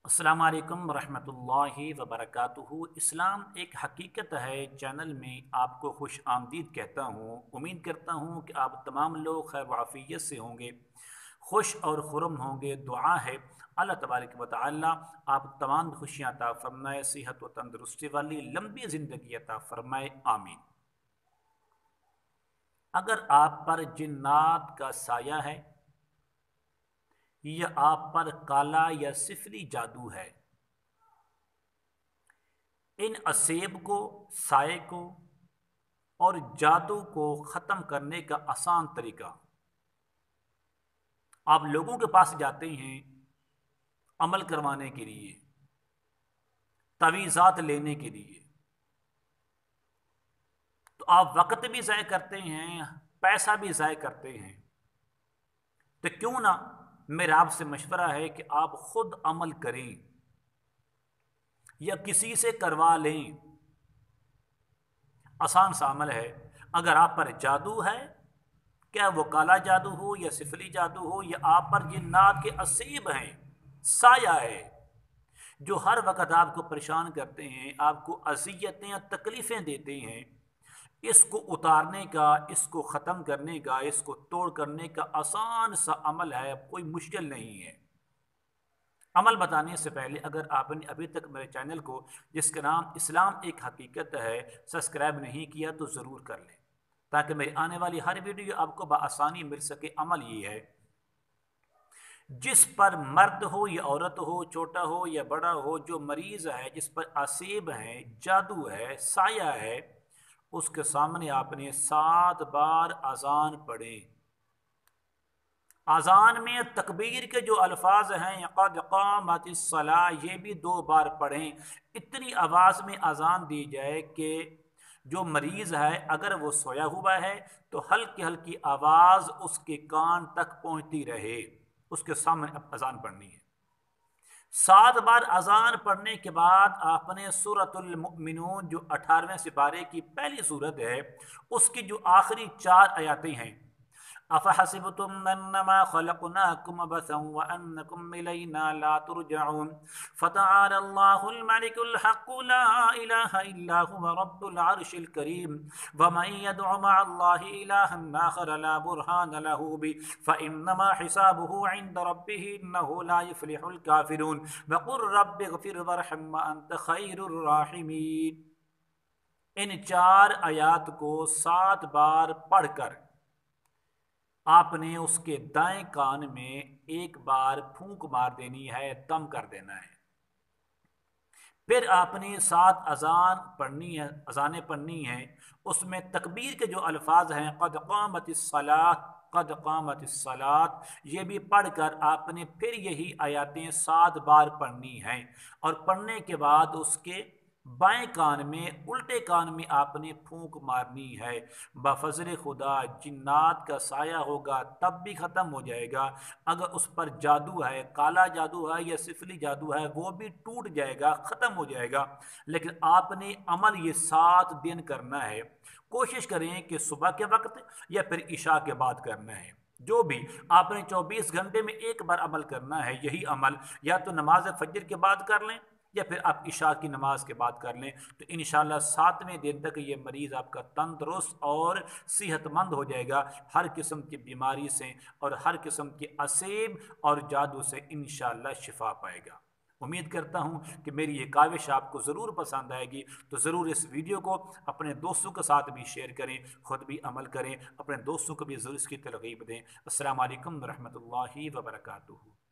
السلام علیکم ورحمۃ اللہ وبرکاتہ۔ اسلام ایک حقیقت ہے چینل میں آپ کو خوش آمدید کہتا ہوں۔ امید کرتا ہوں کہ آپ تمام لوگ خیر و عافیت سے ہوں گے، خوش اور خرم ہوں گے۔ دعا ہے اللہ تبارک و تعالی آپ تمام خوشیاں عطا فرمائے، صحت و تندرستی والی لمبی زندگی عطا فرمائے، آمین۔ اگر آپ پر جنات کا سایہ ہے یا آپ پر کالا یا سفلی جادو ہے، ان اسیب کو، سائے کو اور جادو کو ختم کرنے کا آسان طریقہ، آپ لوگوں کے پاس جاتے ہیں عمل کروانے کے لیے، تعویذات لینے کے لیے، تو آپ وقت بھی ضائع کرتے ہیں، پیسہ بھی ضائع کرتے ہیں۔ تو کیوں نہ میرا آپ سے مشورہ ہے کہ آپ خود عمل کریں یا کسی سے کروا لیں۔ آسان سا عمل ہے۔ اگر آپ پر جادو ہے، کیا وہ کالا جادو ہو یا سفلی جادو ہو، یا آپ پر جنات کے اسیب ہیں، سایہ ہے جو ہر وقت آپ کو پریشان کرتے ہیں، آپ کو اذیتیں اور تکلیفیں دیتے ہیں، اس کو اتارنے کا، اس کو ختم کرنے کا، اس کو توڑ کرنے کا آسان سا عمل ہے، کوئی مشکل نہیں ہے۔ عمل بتانے سے پہلے اگر آپ نے ابھی تک میرے چینل کو، جس کا نام اسلام ایک حقیقت ہے، سبسکرائب نہیں کیا تو ضرور کر لیں، تاکہ میری آنے والی ہر ویڈیو آپ کو بآسانی مل سکے۔ عمل یہ ہے، جس پر مرد ہو یا عورت ہو، چھوٹا ہو یا بڑا ہو، جو مریض ہے، جس پر اسیب ہیں، جادو ہے، سایہ ہے، اس کے سامنے آپ نے 7 بار اذان پڑھیں۔ اذان میں تکبیر کے جو الفاظ ہیں، قد قامت الصلاۃ، یہ بھی 2 بار پڑھیں۔ اتنی آواز میں اذان دی جائے کہ جو مریض ہے اگر وہ سویا ہوا ہے تو ہلکی ہلکی آواز اس کے کان تک پہنچتی رہے، اس کے سامنے اب اذان پڑھنی ہے۔ 7 بار اذان پڑھنے کے بعد آپ نے سورۃ المؤمنون، جو 18ویں سپارے کی پہلی سورت ہے، اس کی جو آخری 4 آیاتیں ہیں، افحسبتم انما خلقناکم عبثا وانکم الینا لا ترجعون فتعالى الله الملك الحق لا اله الا هو رب العرش الكريم ومن يدع مع الله الها آخر لا برهان له به فانما حسابه عند ربه انه لا يفلح الكافرون وقل رب اغفر وارحم وانت خير الراحمين۔ ان 4 آیات کو 7 بار پڑھ کر آپ نے اس کے دائیں کان میں 1 بار پھونک مار دینی ہے، دم کر دینا ہے۔ پھر آپ نے 7 اذان پڑھنی ہے، اذانیں پڑھنی ہیں، اس میں تکبیر کے جو الفاظ ہیں، قد قامت الصلاۃ، قد قامت الصلاۃ، یہ بھی پڑھ کر آپ نے پھر یہی آیاتیں 7 بار پڑھنی ہیں، اور پڑھنے کے بعد اس کے بائیں کان میں، الٹے کان میں آپ نے پھونک مارنی ہے۔ بفضل خدا جنات کا سایہ ہوگا تب بھی ختم ہو جائے گا، اگر اس پر جادو ہے، کالا جادو ہے یا سفلی جادو ہے، وہ بھی ٹوٹ جائے گا، ختم ہو جائے گا۔ لیکن آپ نے عمل یہ 7 دن کرنا ہے۔ کوشش کریں کہ صبح کے وقت یا پھر عشاء کے بعد کرنا ہے، جو بھی آپ نے 24 گھنٹے میں 1 بار عمل کرنا ہے۔ یہی عمل یا تو نماز فجر کے بعد کر لیں یا پھر آپ عشاء کی نماز کے بعد کر لیں، تو انشاءاللہ 7ویں دن تک یہ مریض آپ کا تندرست اور صحت مند ہو جائے گا، ہر قسم کی بیماری سے اور ہر قسم کے اسیب اور جادو سے انشاءاللہ شفا پائے گا۔ امید کرتا ہوں کہ میری یہ کاوش آپ کو ضرور پسند آئے گی، تو ضرور اس ویڈیو کو اپنے دوستوں کے ساتھ بھی شیئر کریں، خود بھی عمل کریں، اپنے دوستوں کو بھی ضرور اس کی ترغیب دیں۔ السلام علیکم ورحمۃ اللہ وبرکاتہ۔